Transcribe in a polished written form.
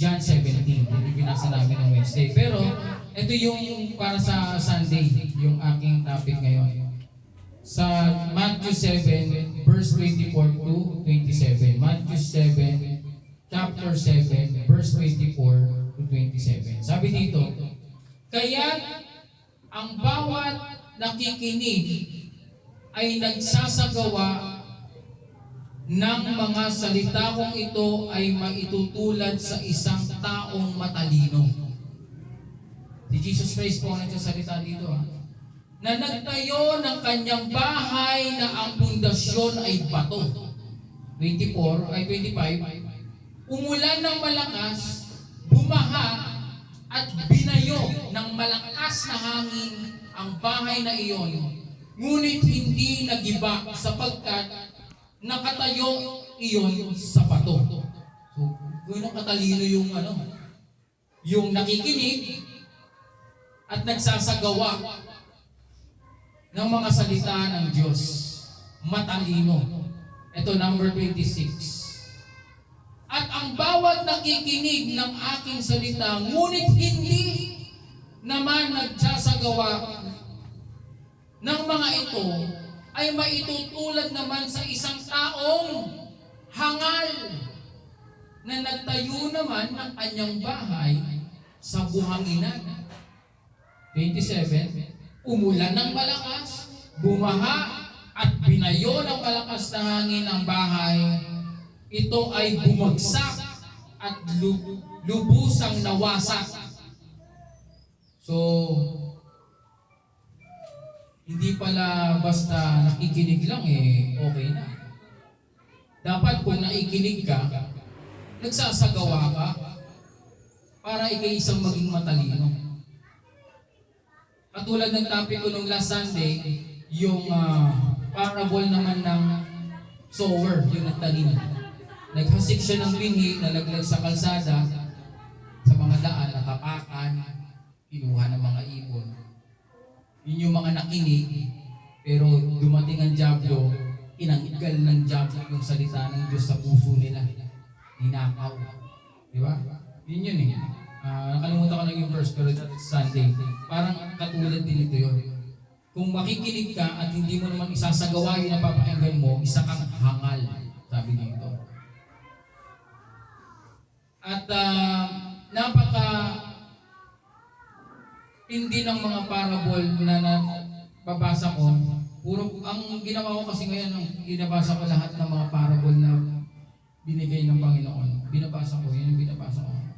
John 17, yung binasa namin ng Wednesday. Pero, ito yung para sa Sunday, yung aking topic ngayon. Sa Matthew 7, verse 24 to 27. Matthew 7, chapter 7, verse 24 to 27. Sabi dito, kaya ang bawat nakikinig ay nagsasagawa ng mga salita kong ito ay maitutulad sa isang taong matalino. Si Jesus Christ po nagsasalita dito na nagtayo ng kanyang bahay na ang pundasyon ay bato. 25, umulan ng malakas, bumaha at binayo ng malakas na hangin ang bahay na iyon. Ngunit hindi nagiba sapagkat nakatayo iyon sa bato. So, gano'ng katalino yung nakikinig at nagsasagawa ng mga salita ng Diyos. Matalino. Ito, number 26. At ang bawat nakikinig ng aking salita, ngunit hindi naman nagsasagawa ng mga ito, ay maitutulad naman sa isang taong hangal na nagtayo naman ng kanyang bahay sa buhanginan. 27, umulan ng malakas, bumaha at binayo ng malakas na hangin ang bahay. Ito ay bumagsak at lubusang nawasak. So, hindi pala basta nakikinig lang okay na. Dapat kung naikinig ka, nagsasagawa ka para ikay isang maging matalino. Katulad ng topic ko nung last Sunday, yung parable naman ng sower, yung nagtanim. Naghasik siya ng binhi, nalaglag sa kalsada, sa mga daan, nakapakan, kinuha ng mga ibon. Yun yung mga nakinig, pero dumating ang dyablo, inanggal ng dyablo yung salita ng Diyos sa puso nila. Ninakaw. Di ba? Yun nakalimutan ko lang yung verse, pero that's Sunday. Parang katulad din ito yun. Kung makikinig ka at hindi mo naman isasagawa yung napapakinggan mo, isa kang hangal, sabi dito. At hindi ng mga parable na nababasa ko, ang ginawa ko kasi ngayon, binabasa ko lahat ng mga parable na binigay ng Panginoon. Binabasa ko, yun yung binabasa ko.